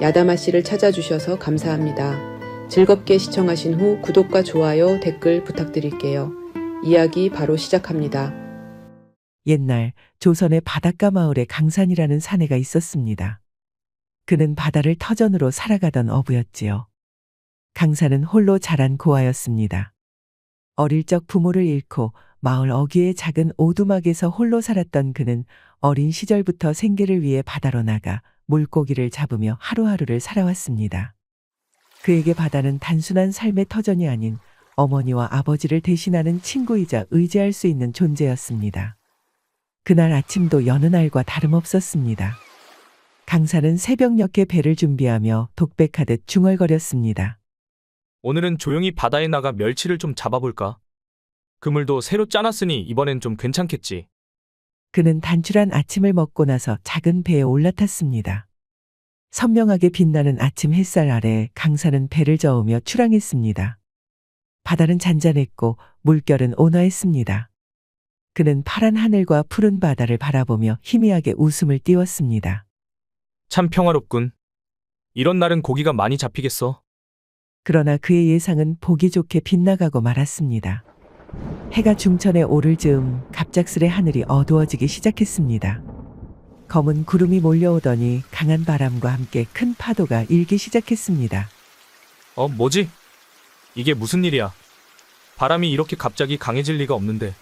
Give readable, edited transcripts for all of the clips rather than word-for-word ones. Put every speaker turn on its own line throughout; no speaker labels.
야다마 씨를 찾아주셔서 감사합니다. 즐겁게 시청하신 후 구독과 좋아요, 댓글 부탁드릴게요. 이야기 바로 시작합니다.
옛날 조선의 바닷가 마을에 강산이라는 사내가 있었습니다. 그는 바다를 터전으로 살아가던 어부였지요. 강산은 홀로 자란 고아였습니다. 어릴 적 부모를 잃고 마을 어귀의 작은 오두막에서 홀로 살았던 그는 어린 시절부터 생계를 위해 바다로 나가 물고기를 잡으며 하루하루를 살아왔습니다. 그에게 바다는 단순한 삶의 터전이 아닌 어머니와 아버지를 대신하는 친구이자 의지할 수 있는 존재였습니다. 그날 아침도 여느 날과 다름없었습니다. 강산은 새벽녘에 배를 준비하며 독백하듯 중얼거렸습니다.
오늘은 조용히 바다에 나가 멸치를 좀 잡아볼까? 그물도 새로 짜놨으니 이번엔 좀 괜찮겠지.
그는 단출한 아침을 먹고 나서 작은 배에 올라탔습니다. 선명하게 빛나는 아침 햇살 아래 강산은 배를 저으며 출항했습니다. 바다는 잔잔했고 물결은 온화했습니다. 그는 파란 하늘과 푸른 바다를 바라보며 희미하게 웃음을 띄웠습니다.
참 평화롭군. 이런 날은 고기가 많이 잡히겠어.
그러나 그의 예상은 보기 좋게 빗나가고 말았습니다. 해가 중천에 오를 즈음 갑작스레 하늘이 어두워지기 시작했습니다. 검은 구름이 몰려오더니 강한 바람과 함께 큰 파도가 일기 시작했습니다.
뭐지? 이게 무슨 일이야? 바람이 이렇게 갑자기 강해질 리가 없는데.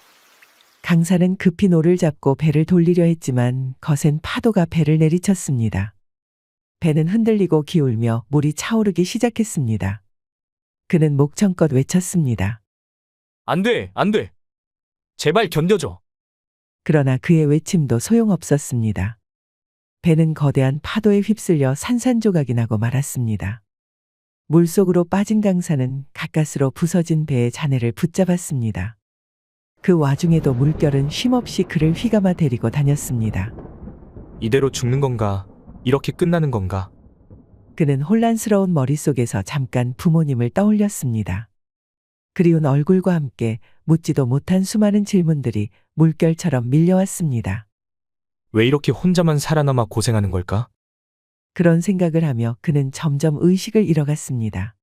강산은 급히 노를 잡고 배를 돌리려 했지만 거센 파도가 배를 내리쳤습니다. 배는 흔들리고 기울며 물이 차오르기 시작했습니다. 그는 목청껏 외쳤습니다.
안 돼, 안 돼. 제발 견뎌줘.
그러나 그의 외침도 소용없었습니다. 배는 거대한 파도에 휩쓸려 산산조각이 나고 말았습니다. 물속으로 빠진 강산은 가까스로 부서진 배의 잔해를 붙잡았습니다. 그 와중에도 물결은 쉼없이 그를 휘감아 데리고 다녔습니다.
이대로 죽는 건가? 이렇게 끝나는 건가?
그는 혼란스러운 머릿속에서 잠깐 부모님을 떠올렸습니다. 그리운 얼굴과 함께 묻지도 못한 수많은 질문들이 물결처럼 밀려왔습니다.
왜 이렇게 혼자만 살아남아 고생하는 걸까?
그런 생각을 하며 그는 점점 의식을 잃어갔습니다.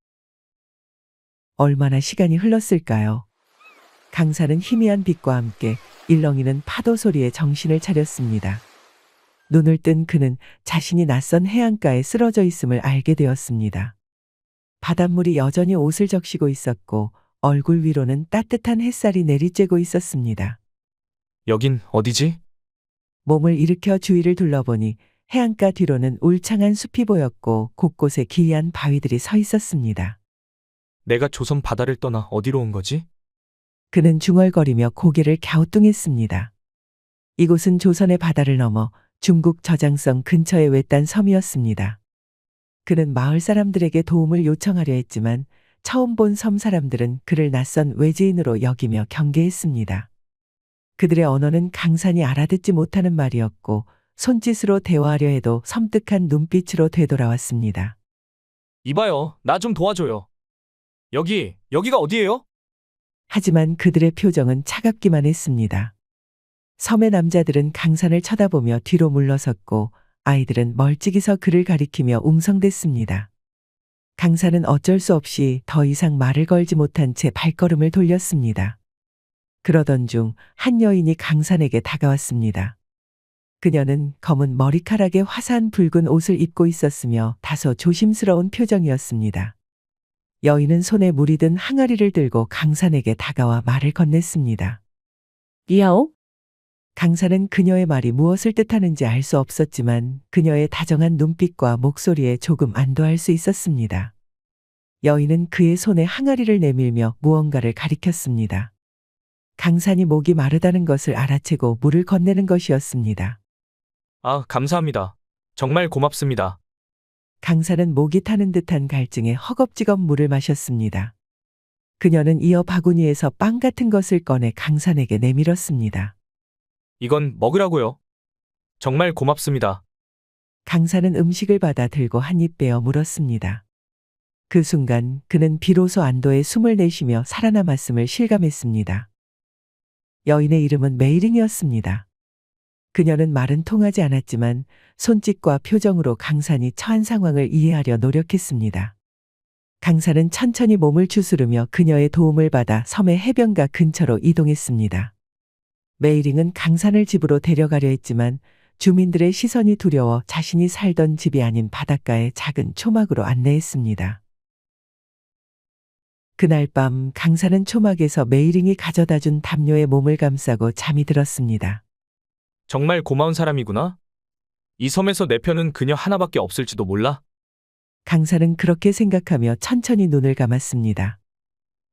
얼마나 시간이 흘렀을까요? 강산은 희미한 빛과 함께 일렁이는 파도 소리에 정신을 차렸습니다. 눈을 뜬 그는 자신이 낯선 해안가에 쓰러져 있음을 알게 되었습니다. 바닷물이 여전히 옷을 적시고 있었고 얼굴 위로는 따뜻한 햇살이 내리쬐고 있었습니다.
여긴 어디지?
몸을 일으켜 주위를 둘러보니 해안가 뒤로는 울창한 숲이 보였고 곳곳에 기이한 바위들이 서 있었습니다.
내가 조선 바다를 떠나 어디로 온 거지?
그는 중얼거리며 고개를 갸우뚱했습니다. 이곳은 조선의 바다를 넘어 중국 저장성 근처의 외딴 섬이었습니다. 그는 마을 사람들에게 도움을 요청하려 했지만 처음 본 섬 사람들은 그를 낯선 외지인으로 여기며 경계했습니다. 그들의 언어는 강산이 알아듣지 못하는 말이었고 손짓으로 대화하려 해도 섬뜩한 눈빛으로 되돌아왔습니다.
이봐요, 나 좀 도와줘요. 여기가 어디예요?
하지만 그들의 표정은 차갑기만 했습니다. 섬의 남자들은 강산을 쳐다보며 뒤로 물러섰고 아이들은 멀찍이서 그를 가리키며 웅성댔습니다. 강산은 어쩔 수 없이 더 이상 말을 걸지 못한 채 발걸음을 돌렸습니다. 그러던 중 한 여인이 강산에게 다가왔습니다. 그녀는 검은 머리카락에 화사한 붉은 옷을 입고 있었으며 다소 조심스러운 표정이었습니다. 여인은 손에 물이 든 항아리를 들고 강산에게 다가와 말을 건넸습니다.
이하오?
강산은 그녀의 말이 무엇을 뜻하는지 알 수 없었지만 그녀의 다정한 눈빛과 목소리에 조금 안도할 수 있었습니다. 여인은 그의 손에 항아리를 내밀며 무언가를 가리켰습니다. 강산이 목이 마르다는 것을 알아채고 물을 건네는 것이었습니다.
아, 감사합니다. 정말 고맙습니다.
강산은 목이 타는 듯한 갈증에 허겁지겁 물을 마셨습니다. 그녀는 이어 바구니에서 빵 같은 것을 꺼내 강산에게 내밀었습니다.
이건 먹으라고요. 정말 고맙습니다.
강산은 음식을 받아 들고 한 입 베어 물었습니다. 그 순간 그는 비로소 안도의 숨을 내쉬며 살아남았음을 실감했습니다. 여인의 이름은 메이링이었습니다. 그녀는 말은 통하지 않았지만 손짓과 표정으로 강산이 처한 상황을 이해하려 노력했습니다. 강산은 천천히 몸을 추스르며 그녀의 도움을 받아 섬의 해변가 근처로 이동했습니다. 메이링은 강산을 집으로 데려가려 했지만 주민들의 시선이 두려워 자신이 살던 집이 아닌 바닷가의 작은 초막으로 안내했습니다. 그날 밤 강산은 초막에서 메이링이 가져다 준 담요에 몸을 감싸고 잠이 들었습니다.
정말 고마운 사람이구나. 이 섬에서 내 편은 그녀 하나밖에 없을지도 몰라.
강산은 그렇게 생각하며 천천히 눈을 감았습니다.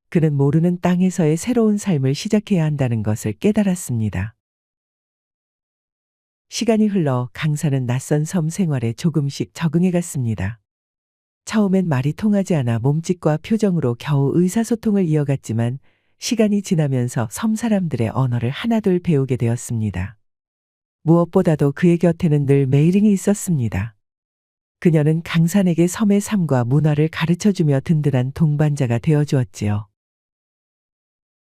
그는 모르는 땅에서의 새로운 삶을 시작해야 한다는 것을 깨달았습니다. 시간이 흘러 강산은 낯선 섬 생활에 조금씩 적응해 갔습니다. 처음엔 말이 통하지 않아 몸짓과 표정으로 겨우 의사소통을 이어갔지만 시간이 지나면서 섬 사람들의 언어를 하나둘 배우게 되었습니다. 무엇보다도 그의 곁에는 늘 메이링이 있었습니다. 그녀는 강산에게 섬의 삶과 문화를 가르쳐주며 든든한 동반자가 되어주었지요.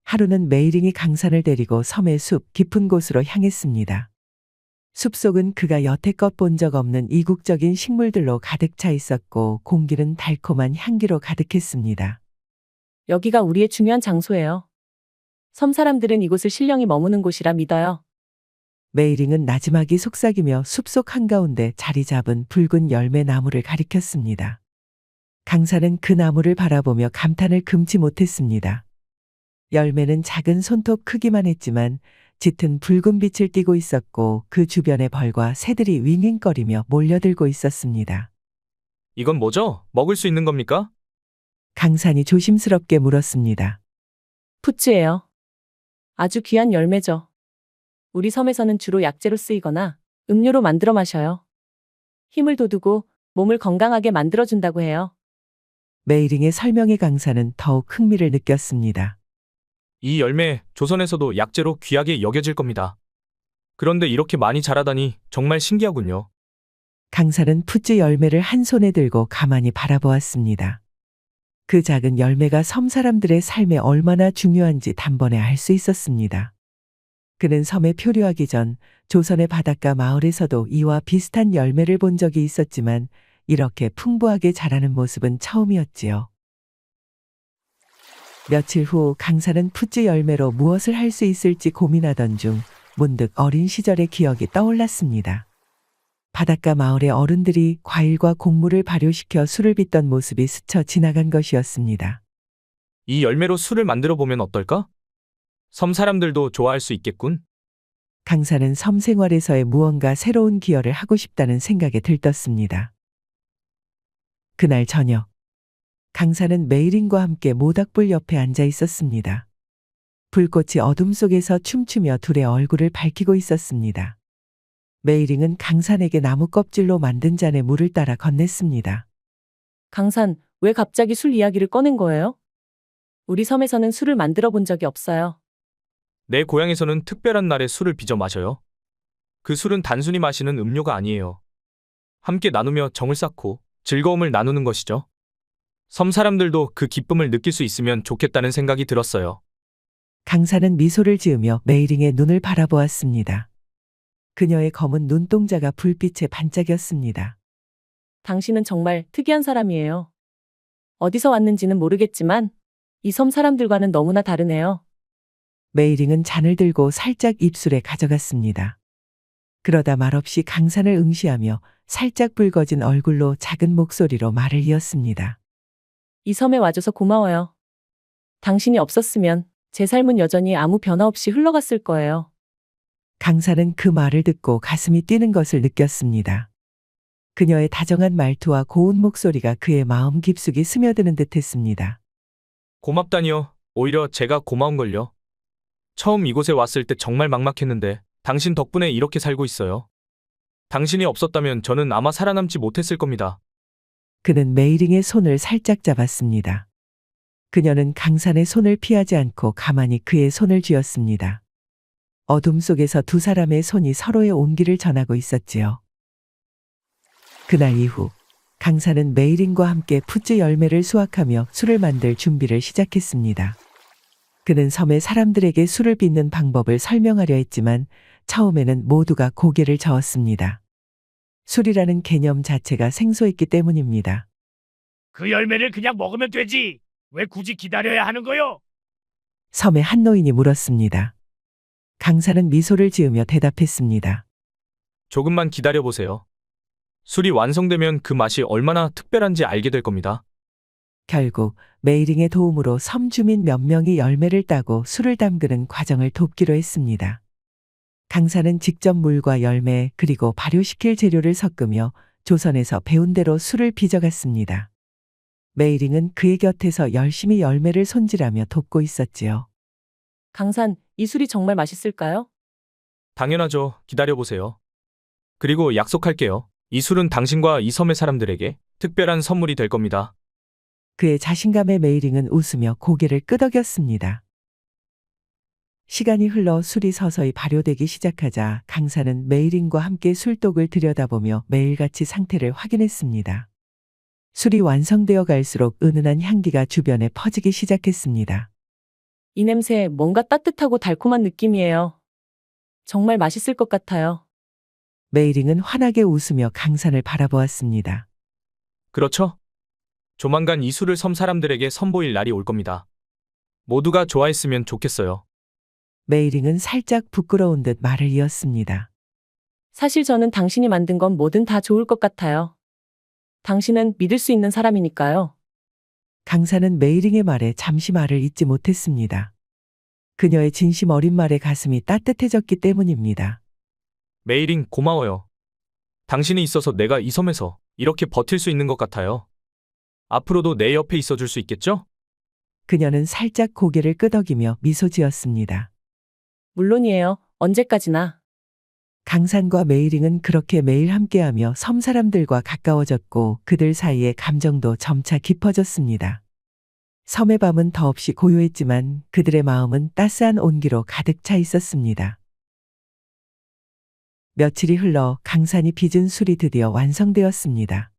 하루는 메이링이 강산을 데리고 섬의 숲 깊은 곳으로 향했습니다. 숲속은 그가 여태껏 본 적 없는 이국적인 식물들로 가득 차 있었고 공기는 달콤한 향기로 가득했습니다.
여기가 우리의 중요한 장소예요. 섬 사람들은 이곳을 신령히 머무는 곳이라 믿어요.
메이링은 나지막이 속삭이며 숲속 한가운데 자리 잡은 붉은 열매 나무를 가리켰습니다. 강산은 그 나무를 바라보며 감탄을 금치 못했습니다. 열매는 작은 손톱 크기만 했지만 짙은 붉은 빛을 띠고 있었고 그 주변에 벌과 새들이 윙윙거리며 몰려들고 있었습니다.
이건 뭐죠? 먹을 수 있는 겁니까?
강산이 조심스럽게 물었습니다.
푸츠예요. 아주 귀한 열매죠. 우리 섬에서는 주로 약재로 쓰이거나 음료로 만들어 마셔요. 힘을 돋우고 몸을 건강하게 만들어준다고 해요.
메이링의 설명에 강산은 더욱 흥미를 느꼈습니다.
이 열매 조선에서도 약재로 귀하게 여겨질 겁니다. 그런데 이렇게 많이 자라다니 정말 신기하군요.
강산은 푸즈 열매를 한 손에 들고 가만히 바라보았습니다. 그 작은 열매가 섬 사람들의 삶에 얼마나 중요한지 단번에 알 수 있었습니다. 그는 섬에 표류하기 전 조선의 바닷가 마을에서도 이와 비슷한 열매를 본 적이 있었지만 이렇게 풍부하게 자라는 모습은 처음이었지요. 며칠 후 강산은 푸즈 열매로 무엇을 할 수 있을지 고민하던 중 문득 어린 시절의 기억이 떠올랐습니다. 바닷가 마을의 어른들이 과일과 곡물을 발효시켜 술을 빚던 모습이 스쳐 지나간 것이었습니다.
이 열매로 술을 만들어 보면 어떨까? 섬 사람들도 좋아할 수 있겠군.
강산은 섬 생활에서의 무언가 새로운 기여를 하고 싶다는 생각에 들떴습니다. 그날 저녁, 강산은 메이링과 함께 모닥불 옆에 앉아 있었습니다. 불꽃이 어둠 속에서 춤추며 둘의 얼굴을 밝히고 있었습니다. 메이링은 강산에게 나무 껍질로 만든 잔에 물을 따라 건넸습니다.
강산, 왜 갑자기 술 이야기를 꺼낸 거예요? 우리 섬에서는 술을 만들어 본 적이 없어요.
내 고향에서는 특별한 날에 술을 빚어 마셔요. 그 술은 단순히 마시는 음료가 아니에요. 함께 나누며 정을 쌓고 즐거움을 나누는 것이죠. 섬 사람들도 그 기쁨을 느낄 수 있으면 좋겠다는 생각이 들었어요.
강산은 미소를 지으며 메이링의 눈을 바라보았습니다. 그녀의 검은 눈동자가 불빛에 반짝였습니다.
당신은 정말 특이한 사람이에요. 어디서 왔는지는 모르겠지만 이 섬 사람들과는 너무나 다르네요.
메이링은 잔을 들고 살짝 입술에 가져갔습니다. 그러다 말없이 강산을 응시하며 살짝 붉어진 얼굴로 작은 목소리로 말을 이었습니다.
이 섬에 와줘서 고마워요. 당신이 없었으면 제 삶은 여전히 아무 변화 없이 흘러갔을 거예요.
강산은 그 말을 듣고 가슴이 뛰는 것을 느꼈습니다. 그녀의 다정한 말투와 고운 목소리가 그의 마음 깊숙이 스며드는 듯했습니다.
고맙다니요. 오히려 제가 고마운걸요. 처음 이곳에 왔을 때 정말 막막했는데 당신 덕분에 이렇게 살고 있어요. 당신이 없었다면 저는 아마 살아남지 못했을 겁니다.
그는 메이링의 손을 살짝 잡았습니다. 그녀는 강산의 손을 피하지 않고 가만히 그의 손을 쥐었습니다. 어둠 속에서 두 사람의 손이 서로의 온기를 전하고 있었지요. 그날 이후 강산은 메이링과 함께 푸즈 열매를 수확하며 술을 만들 준비를 시작했습니다. 그는 섬의 사람들에게 술을 빚는 방법을 설명하려 했지만 처음에는 모두가 고개를 저었습니다. 술이라는 개념 자체가 생소했기 때문입니다.
그 열매를 그냥 먹으면 되지. 왜 굳이 기다려야 하는 거요?
섬의 한 노인이 물었습니다. 강사는 미소를 지으며 대답했습니다.
조금만 기다려보세요. 술이 완성되면 그 맛이 얼마나 특별한지 알게 될 겁니다.
결국 메이링의 도움으로 섬 주민 몇 명이 열매를 따고 술을 담그는 과정을 돕기로 했습니다. 강사는 직접 물과 열매 그리고 발효시킬 재료를 섞으며 조선에서 배운 대로 술을 빚어갔습니다. 메이링은 그의 곁에서 열심히 열매를 손질하며 돕고 있었지요.
강산, 이 술이 정말 맛있을까요?
당연하죠. 기다려보세요. 그리고 약속할게요. 이 술은 당신과 이 섬의 사람들에게 특별한 선물이 될 겁니다.
그의 자신감에 메이링은 웃으며 고개를 끄덕였습니다. 시간이 흘러 술이 서서히 발효되기 시작하자 강사는 메이링과 함께 술독을 들여다보며 매일같이 상태를 확인했습니다. 술이 완성되어 갈수록 은은한 향기가 주변에 퍼지기 시작했습니다.
이 냄새 뭔가 따뜻하고 달콤한 느낌이에요. 정말 맛있을 것 같아요.
메이링은 환하게 웃으며 강산을 바라보았습니다.
그렇죠? 조만간 이 술을 섬 사람들에게 선보일 날이 올 겁니다. 모두가 좋아했으면 좋겠어요.
메이링은 살짝 부끄러운 듯 말을 이었습니다.
사실 저는 당신이 만든 건 뭐든 다 좋을 것 같아요. 당신은 믿을 수 있는 사람이니까요.
강사는 메이링의 말에 잠시 말을 잇지 못했습니다. 그녀의 진심 어린 말에 가슴이 따뜻해졌기 때문입니다.
메이링 고마워요. 당신이 있어서 내가 이 섬에서 이렇게 버틸 수 있는 것 같아요. 앞으로도 내 옆에 있어줄 수 있겠죠?
그녀는 살짝 고개를 끄덕이며 미소 지었습니다.
물론이에요. 언제까지나.
강산과 메이링은 그렇게 매일 함께하며 섬 사람들과 가까워졌고 그들 사이의 감정도 점차 깊어졌습니다. 섬의 밤은 더없이 고요했지만 그들의 마음은 따스한 온기로 가득 차 있었습니다. 며칠이 흘러 강산이 빚은 술이 드디어 완성되었습니다.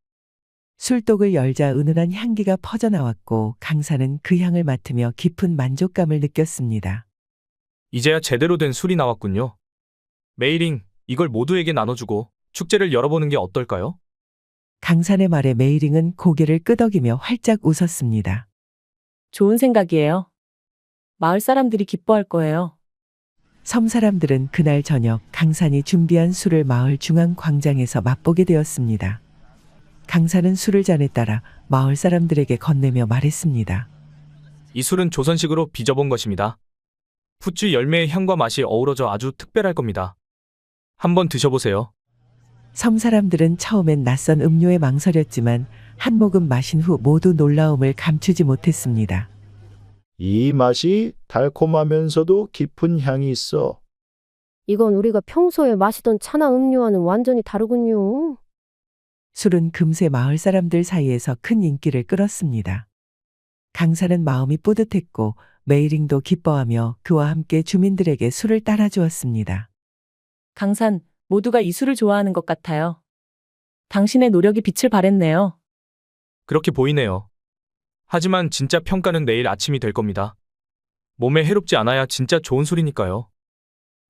술독을 열자 은은한 향기가 퍼져나왔고 강산은 그 향을 맡으며 깊은 만족감을 느꼈습니다.
이제야 제대로 된 술이 나왔군요. 메이링, 이걸 모두에게 나눠주고 축제를 열어보는 게 어떨까요?
강산의 말에 메이링은 고개를 끄덕이며 활짝 웃었습니다.
좋은 생각이에요. 마을 사람들이 기뻐할 거예요.
섬 사람들은 그날 저녁 강산이 준비한 술을 마을 중앙 광장에서 맛보게 되었습니다. 강산은 술을 잔에 따라 마을 사람들에게 건네며 말했습니다.
이 술은 조선식으로 빚어본 것입니다. 푸쭈 열매의 향과 맛이 어우러져 아주 특별할 겁니다. 한번 드셔보세요.
섬 사람들은 처음엔 낯선 음료에 망설였지만 한 모금 마신 후 모두 놀라움을 감추지 못했습니다.
이 맛이 달콤하면서도 깊은 향이 있어.
이건 우리가 평소에 마시던 차나 음료와는 완전히 다르군요.
술은 금세 마을 사람들 사이에서 큰 인기를 끌었습니다. 강사는 마음이 뿌듯했고 메이링도 기뻐하며 그와 함께 주민들에게 술을 따라주었습니다.
강산, 모두가 이 술을 좋아하는 것 같아요. 당신의 노력이 빛을 발했네요.
그렇게 보이네요. 하지만 진짜 평가는 내일 아침이 될 겁니다. 몸에 해롭지 않아야 진짜 좋은 술이니까요.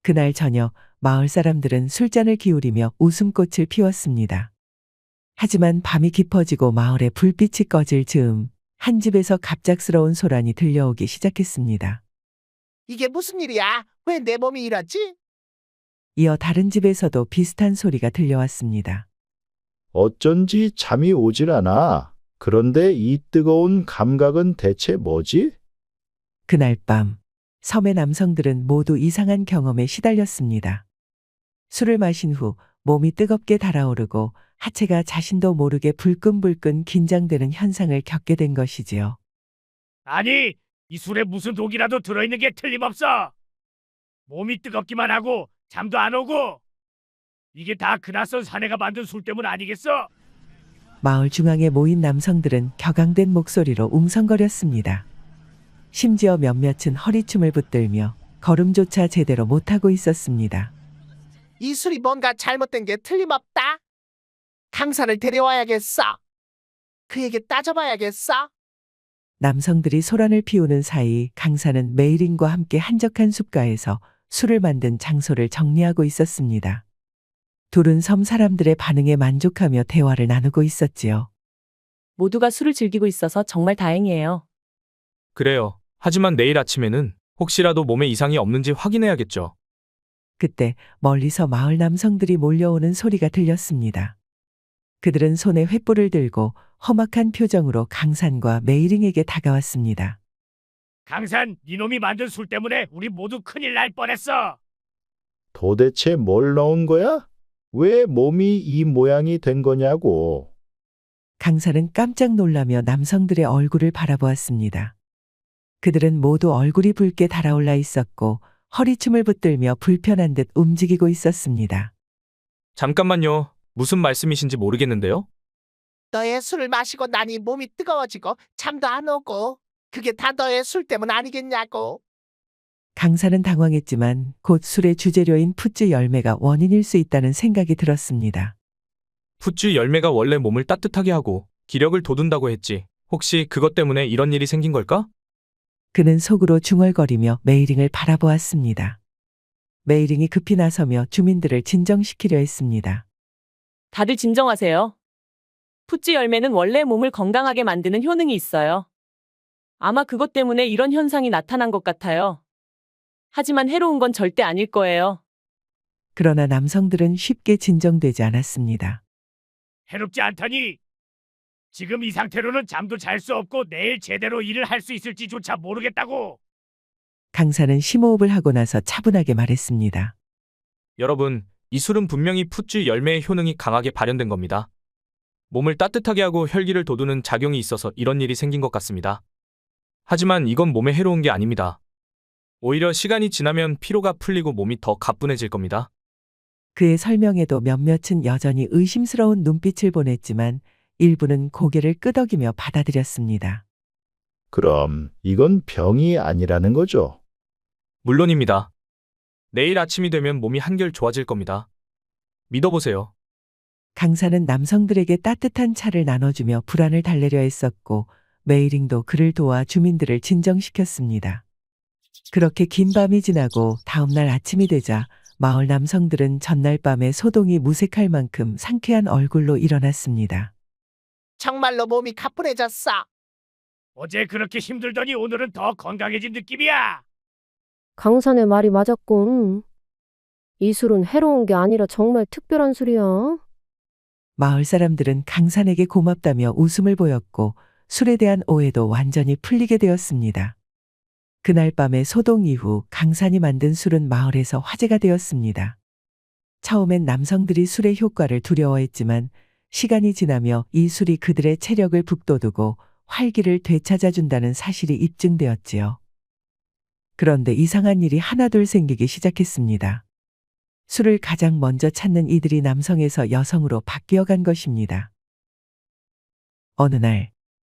그날 저녁 마을 사람들은 술잔을 기울이며 웃음꽃을 피웠습니다. 하지만 밤이 깊어지고 마을에 불빛이 꺼질 즈음 한 집에서 갑작스러운 소란이 들려오기 시작했습니다.
이게 무슨 일이야? 왜 내 몸이 이러지?
이어 다른 집에서도 비슷한 소리가 들려왔습니다.
어쩐지 잠이 오질 않아. 그런데 이 뜨거운 감각은 대체 뭐지?
그날 밤 섬의 남성들은 모두 이상한 경험에 시달렸습니다. 술을 마신 후 몸이 뜨겁게 달아오르고 하체가 자신도 모르게 불끈불끈 긴장되는 현상을 겪게 된 것이지요.
아니, 이 술에 무슨 독이라도 들어있는 게 틀림없어. 몸이 뜨겁기만 하고 잠도 안 오고. 이게 다 그 낯선 사내가 만든 술 때문 아니겠어?
마을 중앙에 모인 남성들은 격앙된 목소리로 웅성거렸습니다. 심지어 몇몇은 허리춤을 붙들며 걸음조차 제대로 못하고 있었습니다.
이 술이 뭔가 잘못된 게 틀림없다. 강사를 데려와야겠어. 그에게 따져봐야겠어.
남성들이 소란을 피우는 사이 강사는 메이링과 함께 한적한 숲가에서 술을 만든 장소를 정리하고 있었습니다. 둘은 섬 사람들의 반응에 만족하며 대화를 나누고 있었지요.
모두가 술을 즐기고 있어서 정말 다행이에요.
그래요. 하지만 내일 아침에는 혹시라도 몸에 이상이 없는지 확인해야겠죠.
그때 멀리서 마을 남성들이 몰려오는 소리가 들렸습니다. 그들은 손에 횃불을 들고 험악한 표정으로 강산과 메이링에게 다가왔습니다.
강산, 니놈이 만든 술 때문에 우리 모두 큰일 날 뻔했어.
도대체 뭘 넣은 거야? 왜 몸이 이 모양이 된 거냐고.
강산은 깜짝 놀라며 남성들의 얼굴을 바라보았습니다. 그들은 모두 얼굴이 붉게 달아올라 있었고 허리춤을 붙들며 불편한 듯 움직이고 있었습니다.
잠깐만요. 무슨 말씀이신지 모르겠는데요?
너의 술을 마시고 나니 몸이 뜨거워지고 잠도 안 오고 그게 다 너의 술 때문 아니겠냐고.
강산은 당황했지만 곧 술의 주재료인 푸쯔 열매가 원인일 수 있다는 생각이 들었습니다.
푸쯔 열매가 원래 몸을 따뜻하게 하고 기력을 돋운다고 했지. 혹시 그것 때문에 이런 일이 생긴 걸까?
그는 속으로 중얼거리며 메이링을 바라보았습니다. 메이링이 급히 나서며 주민들을 진정시키려 했습니다.
다들 진정하세요. 푸찌 열매는 원래 몸을 건강하게 만드는 효능이 있어요. 아마 그것 때문에 이런 현상이 나타난 것 같아요. 하지만 해로운 건 절대 아닐 거예요.
그러나 남성들은 쉽게 진정되지 않았습니다.
해롭지 않다니. 지금 이 상태로는 잠도 잘 수 없고 내일 제대로 일을 할 수 있을지조차 모르겠다고.
강산은 심호흡을 하고 나서 차분하게 말했습니다.
여러분, 이 술은 분명히 푸쯔 열매의 효능이 강하게 발현된 겁니다. 몸을 따뜻하게 하고 혈기를 돋우는 작용이 있어서 이런 일이 생긴 것 같습니다. 하지만 이건 몸에 해로운 게 아닙니다. 오히려 시간이 지나면 피로가 풀리고 몸이 더 가뿐해질 겁니다.
그의 설명에도 몇몇은 여전히 의심스러운 눈빛을 보냈지만 일부는 고개를 끄덕이며 받아들였습니다.
그럼 이건 병이 아니라는 거죠.
물론입니다. 내일 아침이 되면 몸이 한결 좋아질 겁니다. 믿어보세요.
강산은 남성들에게 따뜻한 차를 나눠주며 불안을 달래려 했었고 메이링도 그를 도와 주민들을 진정시켰습니다. 그렇게 긴 밤이 지나고 다음날 아침이 되자 마을 남성들은 전날 밤에 소동이 무색할 만큼 상쾌한 얼굴로 일어났습니다.
정말로 몸이 가뿐해졌어.
어제 그렇게 힘들더니 오늘은 더 건강해진 느낌이야.
강산의 말이 맞았군. 이 술은 해로운 게 아니라 정말 특별한 술이야.
마을 사람들은 강산에게 고맙다며 웃음을 보였고 술에 대한 오해도 완전히 풀리게 되었습니다. 그날 밤의 소동 이후 강산이 만든 술은 마을에서 화제가 되었습니다. 처음엔 남성들이 술의 효과를 두려워했지만 시간이 지나며 이 술이 그들의 체력을 북돋우고 활기를 되찾아준다는 사실이 입증되었지요. 그런데 이상한 일이 하나둘 생기기 시작했습니다. 술을 가장 먼저 찾는 이들이 남성에서 여성으로 바뀌어간 것입니다. 어느 날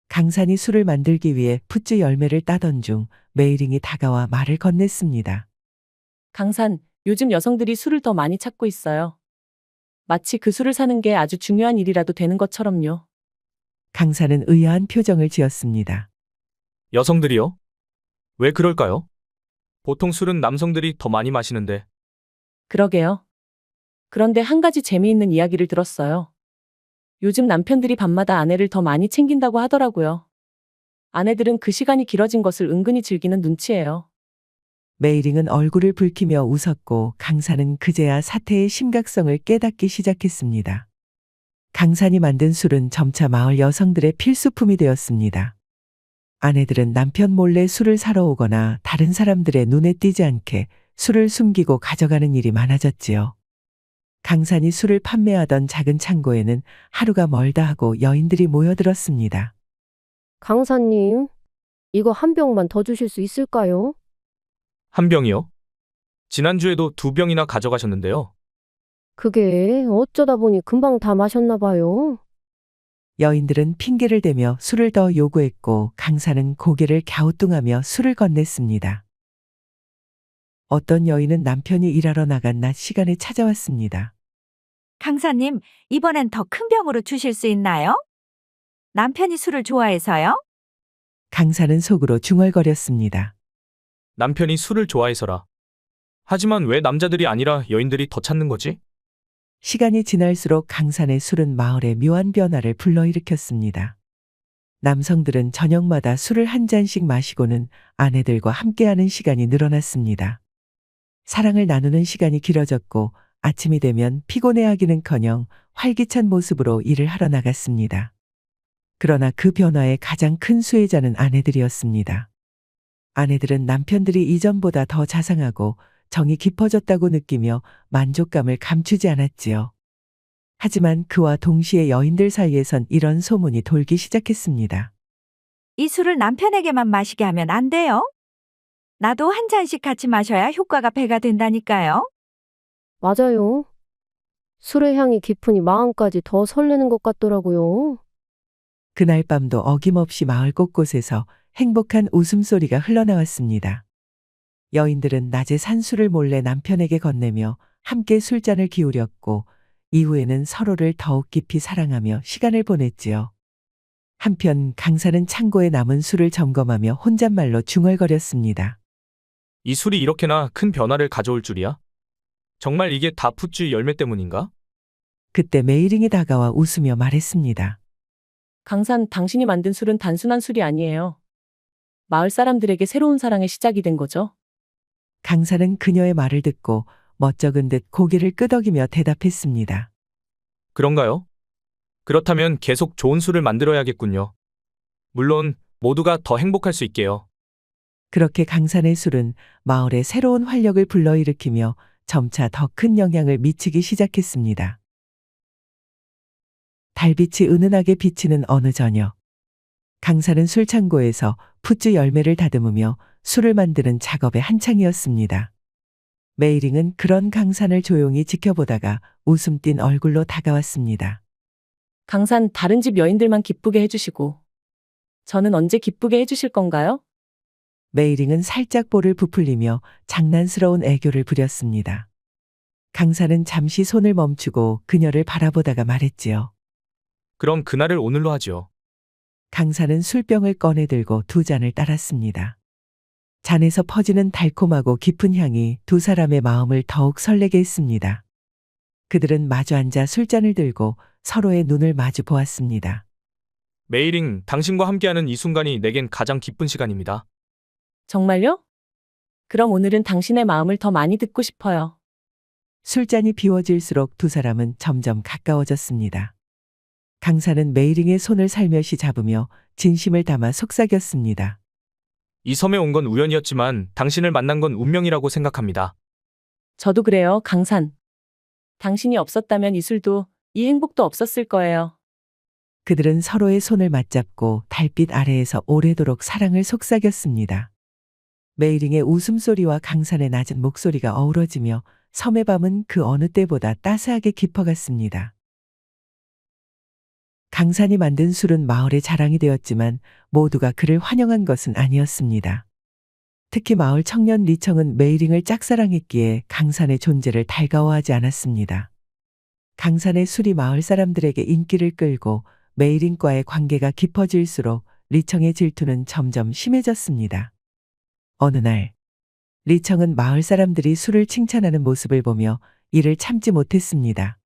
강산이 술을 만들기 위해 푸쯔 열매를 따던 중 메이링이 다가와 말을 건넸습니다.
강산, 요즘 여성들이 술을 더 많이 찾고 있어요. 마치 그 술을 사는 게 아주 중요한 일이라도 되는 것처럼요.
강산은 의아한 표정을 지었습니다.
여성들이요? 왜 그럴까요? 보통 술은 남성들이 더 많이 마시는데.
그러게요. 그런데 한 가지 재미있는 이야기를 들었어요. 요즘 남편들이 밤마다 아내를 더 많이 챙긴다고 하더라고요. 아내들은 그 시간이 길어진 것을 은근히 즐기는 눈치예요.
메이링은 얼굴을 붉히며 웃었고 강산은 그제야 사태의 심각성을 깨닫기 시작했습니다. 강산이 만든 술은 점차 마을 여성들의 필수품이 되었습니다. 아내들은 남편 몰래 술을 사러 오거나 다른 사람들의 눈에 띄지 않게 술을 숨기고 가져가는 일이 많아졌지요. 강산이 술을 판매하던 작은 창고에는 하루가 멀다 하고 여인들이 모여들었습니다.
강사님, 이거 한 병만 더 주실 수 있을까요?
한 병이요? 지난주에도 2병이나 가져가셨는데요.
그게 어쩌다 보니 금방 다 마셨나 봐요.
여인들은 핑계를 대며 술을 더 요구했고 강산은 고개를 갸우뚱하며 술을 건넸습니다. 어떤 여인은 남편이 일하러 나간 낮 시간에 찾아왔습니다.
강사님, 이번엔 더 큰 병으로 주실 수 있나요? 남편이 술을 좋아해서요?
강산은 속으로 중얼거렸습니다.
남편이 술을 좋아해서라. 하지만 왜 남자들이 아니라 여인들이 더 찾는 거지?
시간이 지날수록 강산의 술은 마을에 묘한 변화를 불러일으켰습니다. 남성들은 저녁마다 술을 한 잔씩 마시고는 아내들과 함께하는 시간이 늘어났습니다. 사랑을 나누는 시간이 길어졌고 아침이 되면 피곤해하기는커녕 활기찬 모습으로 일을 하러 나갔습니다. 그러나 그 변화의 가장 큰 수혜자는 아내들이었습니다. 아내들은 남편들이 이전보다 더 자상하고 정이 깊어졌다고 느끼며 만족감을 감추지 않았지요. 하지만 그와 동시에 여인들 사이에선 이런 소문이 돌기 시작했습니다.
이 술을 남편에게만 마시게 하면 안 돼요? 나도 한 잔씩 같이 마셔야 효과가 배가 된다니까요.
맞아요. 술의 향이 깊으니 마음까지 더 설레는 것 같더라고요.
그날 밤도 어김없이 마을 곳곳에서 행복한 웃음소리가 흘러나왔습니다. 여인들은 낮에 산술을 몰래 남편에게 건네며 함께 술잔을 기울였고 이후에는 서로를 더욱 깊이 사랑하며 시간을 보냈지요. 한편 강사는 창고에 남은 술을 점검하며 혼잣말로 중얼거렸습니다.
이 술이 이렇게나 큰 변화를 가져올 줄이야? 정말 이게 다 풋쥐 열매 때문인가?
그때 메이링이 다가와 웃으며 말했습니다.
강산, 당신이 만든 술은 단순한 술이 아니에요. 마을 사람들에게 새로운 사랑의 시작이 된 거죠.
강사는 그녀의 말을 듣고 멋쩍은 듯 고개를 끄덕이며 대답했습니다.
그런가요? 그렇다면 계속 좋은 술을 만들어야겠군요. 물론 모두가 더 행복할 수 있게요.
그렇게 강산의 술은 마을에 새로운 활력을 불러일으키며 점차 더 큰 영향을 미치기 시작했습니다. 달빛이 은은하게 비치는 어느 저녁. 강산은 술창고에서 풋쥐 열매를 다듬으며 술을 만드는 작업에 한창이었습니다. 메이링은 그런 강산을 조용히 지켜보다가 웃음 띤 얼굴로 다가왔습니다.
강산, 다른 집 여인들만 기쁘게 해주시고 저는 언제 기쁘게 해주실 건가요?
메이링은 살짝 볼을 부풀리며 장난스러운 애교를 부렸습니다. 강산은 잠시 손을 멈추고 그녀를 바라보다가 말했지요.
그럼 그날을 오늘로 하지요.
강산은 술병을 꺼내 들고 두 잔을 따랐습니다. 잔에서 퍼지는 달콤하고 깊은 향이 두 사람의 마음을 더욱 설레게 했습니다. 그들은 마주 앉아 술잔을 들고 서로의 눈을 마주 보았습니다.
메이링, 당신과 함께하는 이 순간이 내겐 가장 기쁜 시간입니다.
정말요? 그럼 오늘은 당신의 마음을 더 많이 듣고 싶어요.
술잔이 비워질수록 두 사람은 점점 가까워졌습니다. 강산은 메이링의 손을 살며시 잡으며 진심을 담아 속삭였습니다.
이 섬에 온 건 우연이었지만 당신을 만난 건 운명이라고 생각합니다.
저도 그래요, 강산. 당신이 없었다면 이 술도, 이 행복도 없었을 거예요.
그들은 서로의 손을 맞잡고 달빛 아래에서 오래도록 사랑을 속삭였습니다. 메이링의 웃음소리와 강산의 낮은 목소리가 어우러지며 섬의 밤은 그 어느 때보다 따스하게 깊어갔습니다. 강산이 만든 술은 마을의 자랑이 되었지만 모두가 그를 환영한 것은 아니었습니다. 특히 마을 청년 리청은 메이링을 짝사랑했기에 강산의 존재를 달가워하지 않았습니다. 강산의 술이 마을 사람들에게 인기를 끌고 메이링과의 관계가 깊어질수록 리청의 질투는 점점 심해졌습니다. 어느 날, 리청은 마을 사람들이 술을 칭찬하는 모습을 보며 이를 참지 못했습니다.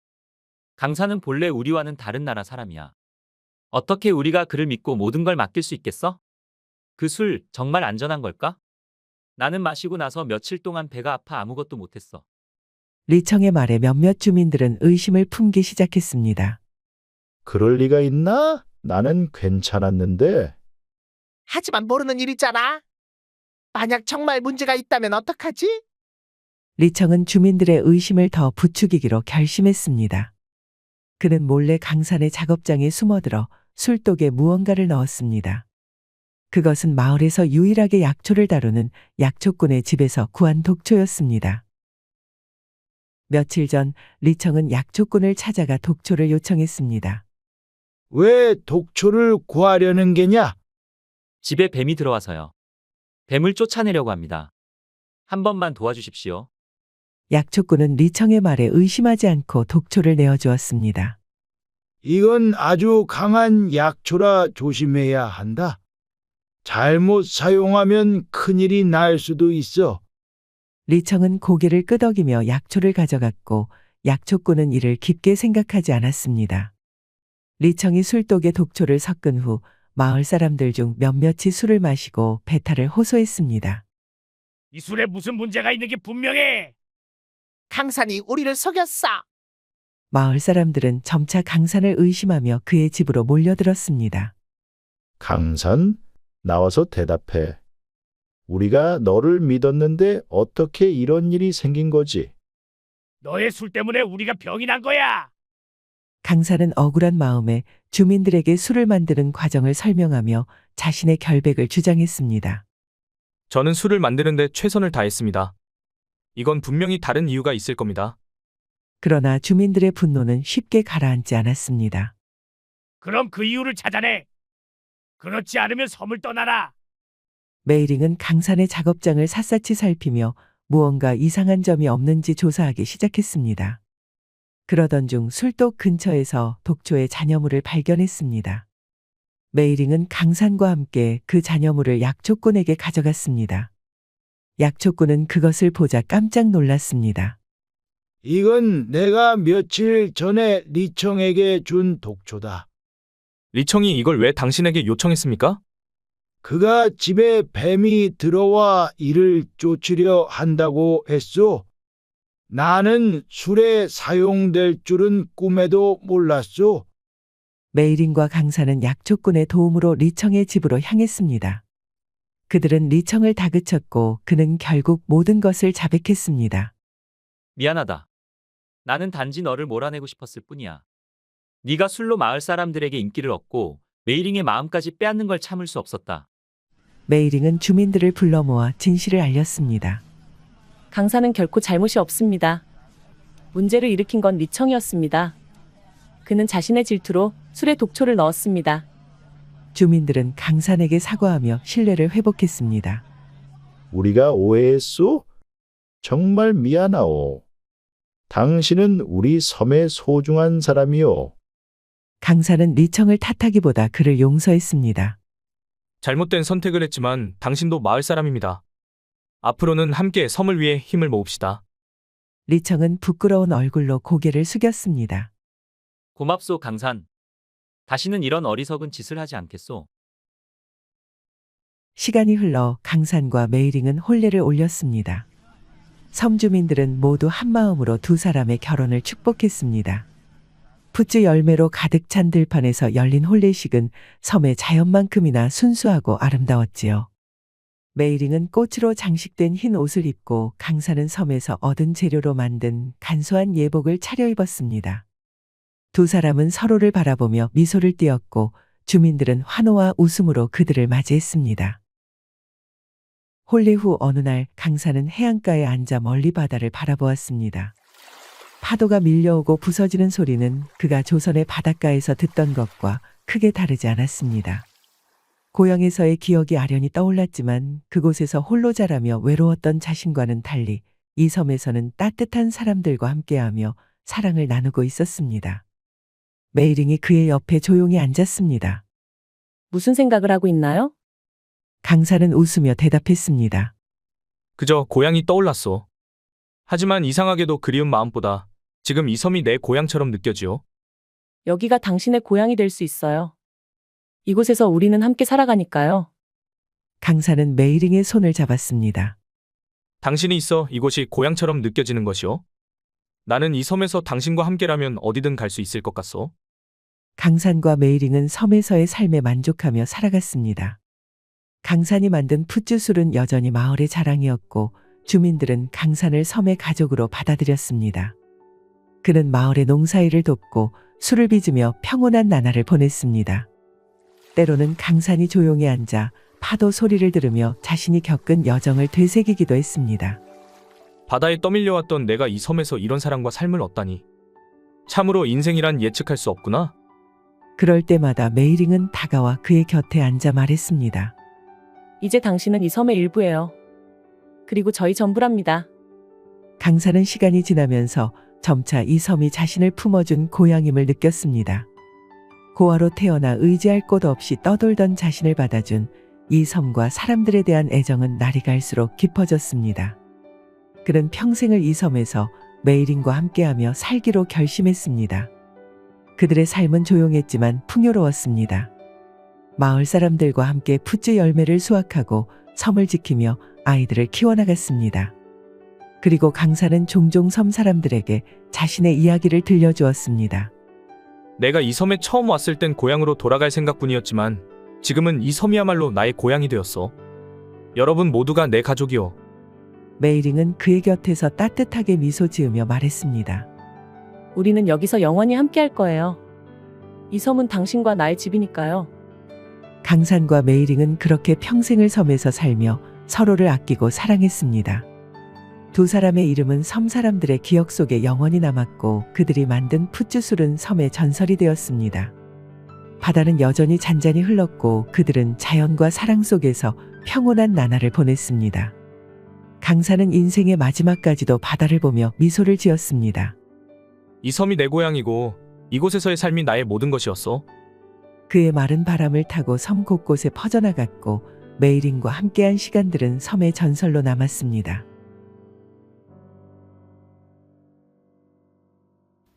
강사는 본래 우리와는 다른 나라 사람이야. 어떻게 우리가 그를 믿고 모든 걸 맡길 수 있겠어? 그 술 정말 안전한 걸까? 나는 마시고 나서 며칠 동안 배가 아파 아무것도 못했어.
리청의 말에 몇몇 주민들은 의심을 품기 시작했습니다.
그럴 리가 있나? 나는 괜찮았는데.
하지만 모르는 일이잖아. 만약 정말 문제가 있다면 어떡하지?
리청은 주민들의 의심을 더 부추기기로 결심했습니다. 그는 몰래 강산의 작업장에 숨어들어 술독에 무언가를 넣었습니다. 그것은 마을에서 유일하게 약초를 다루는 약초꾼의 집에서 구한 독초였습니다. 며칠 전 리청은 약초꾼을 찾아가 독초를 요청했습니다.
왜 독초를 구하려는 게냐?
집에 뱀이 들어와서요. 뱀을 쫓아내려고 합니다. 한 번만 도와주십시오.
약초꾼은 리청의 말에 의심하지 않고 독초를 내어주었습니다.
이건 아주 강한 약초라 조심해야 한다. 잘못 사용하면 큰일이 날 수도 있어.
리청은 고개를 끄덕이며 약초를 가져갔고 약초꾼은 이를 깊게 생각하지 않았습니다. 리청이 술독에 독초를 섞은 후 마을 사람들 중 몇몇이 술을 마시고 배탈을 호소했습니다.
이 술에 무슨 문제가 있는 게 분명해.
강산이 우리를 속였어.
마을 사람들은 점차 강산을 의심하며 그의 집으로 몰려들었습니다.
강산, 나와서 대답해. 우리가 너를 믿었는데 어떻게 이런 일이 생긴 거지?
너의 술 때문에 우리가 병이 난 거야.
강산은 억울한 마음에 주민들에게 술을 만드는 과정을 설명하며 자신의 결백을 주장했습니다.
저는 술을 만드는데 최선을 다했습니다. 이건 분명히 다른 이유가 있을 겁니다.
그러나 주민들의 분노는 쉽게 가라앉지 않았습니다.
그럼 그 이유를 찾아내. 그렇지 않으면 섬을 떠나라.
메이링은 강산의 작업장을 샅샅이 살피며 무언가 이상한 점이 없는지 조사하기 시작했습니다. 그러던 중 술독 근처에서 독초의 잔여물을 발견했습니다. 메이링은 강산과 함께 그 잔여물을 약초꾼에게 가져갔습니다. 약초꾼은 그것을 보자 깜짝 놀랐습니다.
이건 내가 며칠 전에 리청에게 준 독초다.
리청이 이걸 왜 당신에게 요청했습니까?
그가 집에 뱀이 들어와 이를 쫓으려 한다고 했소. 나는 술에 사용될 줄은 꿈에도 몰랐소.
메이링과 강산은 약초꾼의 도움으로 리청의 집으로 향했습니다. 그들은 리청을 다그쳤고 그는 결국 모든 것을 자백했습니다.
미안하다. 나는 단지 너를 몰아내고 싶었을 뿐이야. 네가 술로 마을 사람들에게 인기를 얻고 메이링의 마음까지 빼앗는 걸 참을 수 없었다.
메이링은 주민들을 불러 모아 진실을 알렸습니다.
강산은 결코 잘못이 없습니다. 문제를 일으킨 건 리청이었습니다. 그는 자신의 질투로 술에 독초를 넣었습니다.
주민들은 강산에게 사과하며 신뢰를 회복했습니다.
우리가 오해했소? 정말 미안하오. 당신은 우리 섬의 소중한 사람이오.
강산은 리청을 탓하기보다 그를 용서했습니다.
잘못된 선택을 했지만 당신도 마을 사람입니다. 앞으로는 함께 섬을 위해 힘을 모읍시다.
리청은 부끄러운 얼굴로 고개를 숙였습니다.
고맙소 강산. 다시는 이런 어리석은 짓을 하지 않겠소.
시간이 흘러 강산과 메이링은 혼례를 올렸습니다. 섬 주민들은 모두 한마음으로 두 사람의 결혼을 축복했습니다. 푸즈 열매로 가득 찬 들판에서 열린 혼례식은 섬의 자연만큼이나 순수하고 아름다웠지요. 메이링은 꽃으로 장식된 흰 옷을 입고 강산은 섬에서 얻은 재료로 만든 간소한 예복을 차려입었습니다. 두 사람은 서로를 바라보며 미소를 띄었고 주민들은 환호와 웃음으로 그들을 맞이했습니다. 혼례 후 어느 날 강산은 해안가에 앉아 멀리 바다를 바라보았습니다. 파도가 밀려오고 부서지는 소리는 그가 조선의 바닷가에서 듣던 것과 크게 다르지 않았습니다. 고향에서의 기억이 아련히 떠올랐지만 그곳에서 홀로 자라며 외로웠던 자신과는 달리 이 섬에서는 따뜻한 사람들과 함께하며 사랑을 나누고 있었습니다. 메이링이 그의 옆에 조용히 앉았습니다.
무슨 생각을 하고 있나요?
강산은 웃으며 대답했습니다.
그저 고향이 떠올랐소. 하지만 이상하게도 그리운 마음보다 지금 이 섬이 내 고향처럼 느껴지요.
여기가 당신의 고향이 될 수 있어요. 이곳에서 우리는 함께 살아가니까요.
강산은 메이링의 손을 잡았습니다.
당신이 있어 이곳이 고향처럼 느껴지는 것이요. 나는 이 섬에서 당신과 함께라면 어디든 갈 수 있을 것 같소.
강산과 메이링은 섬에서의 삶에 만족하며 살아갔습니다. 강산이 만든 풋주술은 여전히 마을의 자랑이었고 주민들은 강산을 섬의 가족으로 받아들였습니다. 그는 마을의 농사일을 돕고 술을 빚으며 평온한 나날을 보냈습니다. 때로는 강산이 조용히 앉아 파도 소리를 들으며 자신이 겪은 여정을 되새기기도 했습니다.
바다에 떠밀려왔던 내가 이 섬에서 이런 사랑과 삶을 얻다니. 참으로 인생이란 예측할 수 없구나.
그럴 때마다 메이링은 다가와 그의 곁에 앉아 말했습니다.
이제 당신은 이 섬의 일부예요. 그리고 저희 전부랍니다.
강산은 시간이 지나면서 점차 이 섬이 자신을 품어준 고향임을 느꼈습니다. 고아로 태어나 의지할 곳 없이 떠돌던 자신을 받아준 이 섬과 사람들에 대한 애정은 날이 갈수록 깊어졌습니다. 그는 평생을 이 섬에서 메이린과 함께하며 살기로 결심했습니다. 그들의 삶은 조용했지만 풍요로웠습니다. 마을 사람들과 함께 푸즈 열매를 수확하고 섬을 지키며 아이들을 키워나갔습니다. 그리고 강사는 종종 섬 사람들에게 자신의 이야기를 들려주었습니다.
내가 이 섬에 처음 왔을 땐 고향으로 돌아갈 생각뿐이었지만 지금은 이 섬이야말로 나의 고향이 되었어. 여러분 모두가 내 가족이요.
메이링은 그의 곁에서 따뜻하게 미소 지으며 말했습니다.
우리는 여기서 영원히 함께 할 거예요. 이 섬은 당신과 나의 집이니까요.
강산과 메이링은 그렇게 평생을 섬에서 살며 서로를 아끼고 사랑했습니다. 두 사람의 이름은 섬 사람들의 기억 속에 영원히 남았고 그들이 만든 푸쭈술은 섬의 전설이 되었습니다. 바다는 여전히 잔잔히 흘렀고 그들은 자연과 사랑 속에서 평온한 나날을 보냈습니다. 강사는 인생의 마지막까지도 바다를 보며 미소를 지었습니다.
이 섬이 내 고향이고 이곳에서의 삶이 나의 모든 것이었어.
그의 마른 바람을 타고 섬 곳곳에 퍼져나갔고 메이린과 함께한 시간들은 섬의 전설로 남았습니다.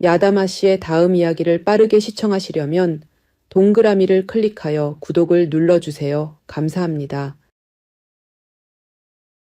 야다마 씨의 다음 이야기를 빠르게 시청하시려면 동그라미를 클릭하여 구독을 눌러주세요. 감사합니다.